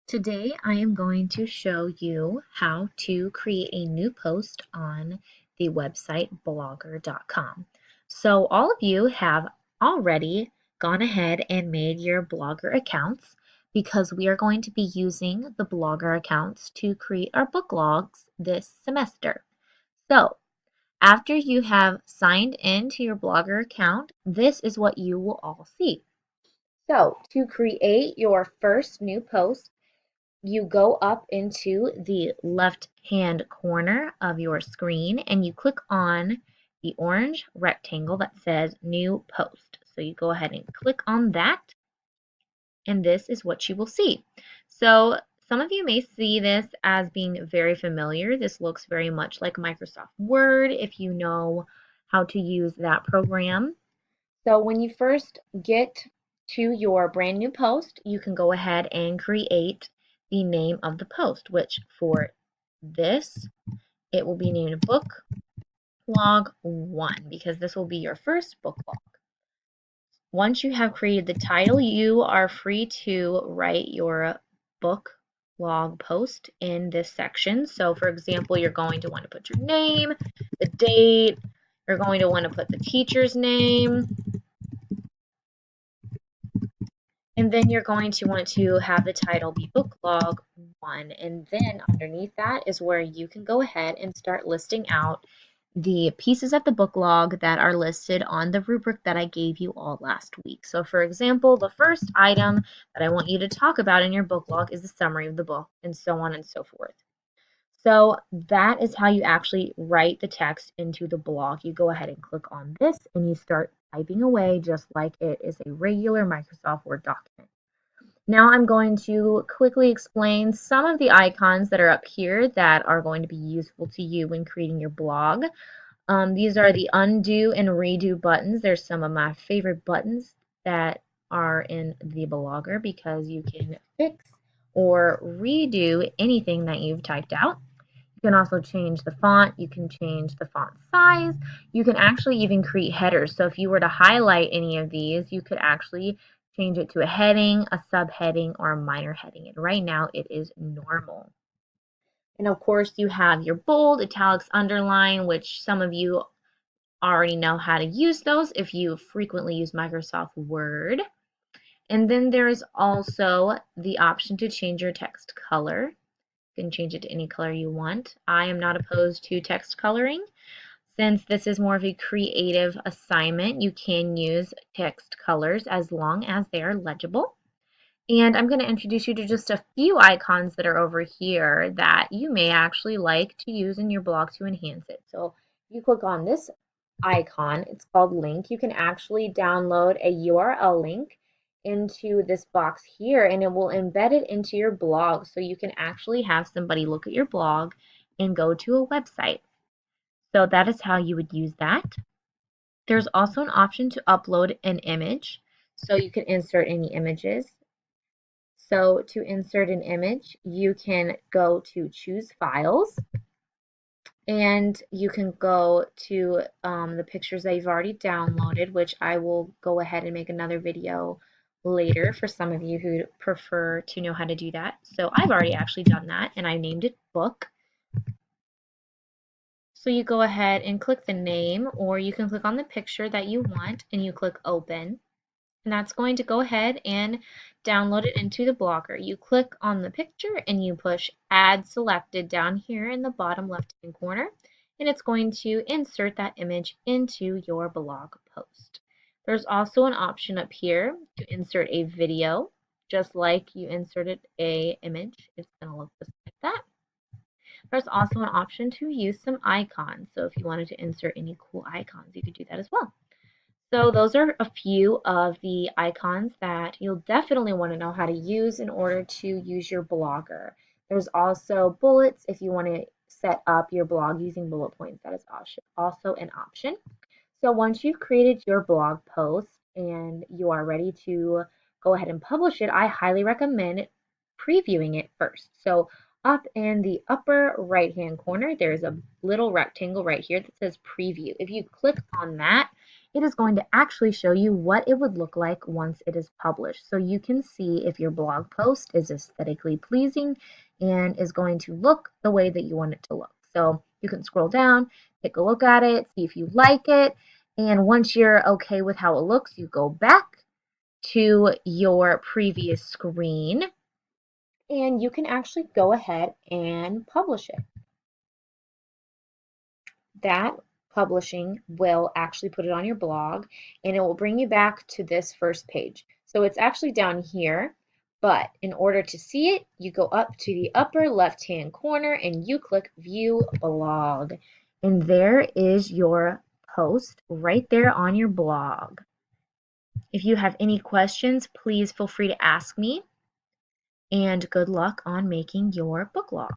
Today I am going to show you how to create a new post on the website blogger.com. So all of you have already gone ahead and made your Blogger accounts because we are going to be using the Blogger accounts to create our book logs this semester. So after you have signed into your Blogger account, this is what you will all see. So to create your first new post, you go up into the left hand corner of your screen and you click on the orange rectangle that says new post. So you go ahead and click on that and this is what you will see. So some of you may see this as being very familiar. This looks very much like Microsoft Word if you know how to use that program. So when you first get to your brand new post, you can go ahead and create the name of the post, which for this, it will be named Book Log 1 because this will be your first book log. Once you have created the title, you are free to write your book log post in this section. So for example, you're going to want to put your name, the date, you're going to want to put the teacher's name, and then you're going to want to have the title be Book Log 1. And then underneath that is where you can go ahead and start listing out the pieces of the book log that are listed on the rubric that I gave you all last week. So for example, the first item that I want you to talk about in your book log is the summary of the book, and so on and so forth. So that is how you actually write the text into the blog. You go ahead and click on this and you start typing away just like it is a regular Microsoft Word document. Now I'm going to quickly explain some of the icons that are up here that are going to be useful to you when creating your blog. These are the undo and redo buttons. There's some of my favorite buttons that are in the Blogger because you can fix or redo anything that you've typed out. You can also change the font, you can change the font size, you can actually even create headers. So if you were to highlight any of these, you could actually change it to a heading, a subheading, or a minor heading. And right now it is normal. And of course you have your bold, italics, underline, which some of you already know how to use those if you frequently use Microsoft Word. And then there's also the option to change your text color. You can change it to any color you want. I am not opposed to text coloring. Since this is more of a creative assignment, you can use text colors as long as they are legible. And I'm going to introduce you to just a few icons that are over here that you may actually like to use in your blog to enhance it. So if you click on this icon, it's called link. You can actually download a URL link into this box here and it will embed it into your blog so you can actually have somebody look at your blog and go to a website. So that is how you would use that. There's also an option to upload an image, so you can insert any images. So to insert an image, you can go to choose files and you can go to the pictures that you've already downloaded, which I will go ahead and make another video later for some of you who prefer to know how to do that. So I've already actually done that and I named it book. So you go ahead and click the name, or you can click on the picture that you want and you click open. And that's going to go ahead and download it into the Blogger. You click on the picture and you push add selected down here in the bottom left hand corner, and it's going to insert that image into your blog post. There's also an option up here to insert a video, just like you inserted a image. It's going to look just like that. There's also an option to use some icons. So if you wanted to insert any cool icons, you could do that as well. So those are a few of the icons that you'll definitely want to know how to use in order to use your Blogger. There's also bullets if you want to set up your blog using bullet points. That is also an option. So once you've created your blog post and you are ready to go ahead and publish it, I highly recommend previewing it first. So up in the upper right hand corner, there's a little rectangle right here that says preview. If you click on that, it is going to actually show you what it would look like once it is published. So you can see if your blog post is aesthetically pleasing and is going to look the way that you want it to look. So you can scroll down, take a look at it, see if you like it, and once you're okay with how it looks, you go back to your previous screen and you can actually go ahead and publish it. That publishing will actually put it on your blog and it will bring you back to this first page. So it's actually down here, but in order to see it, you go up to the upper left-hand corner and you click View Blog. And there is your post right there on your blog. If you have any questions, please feel free to ask me. And good luck on making your book log.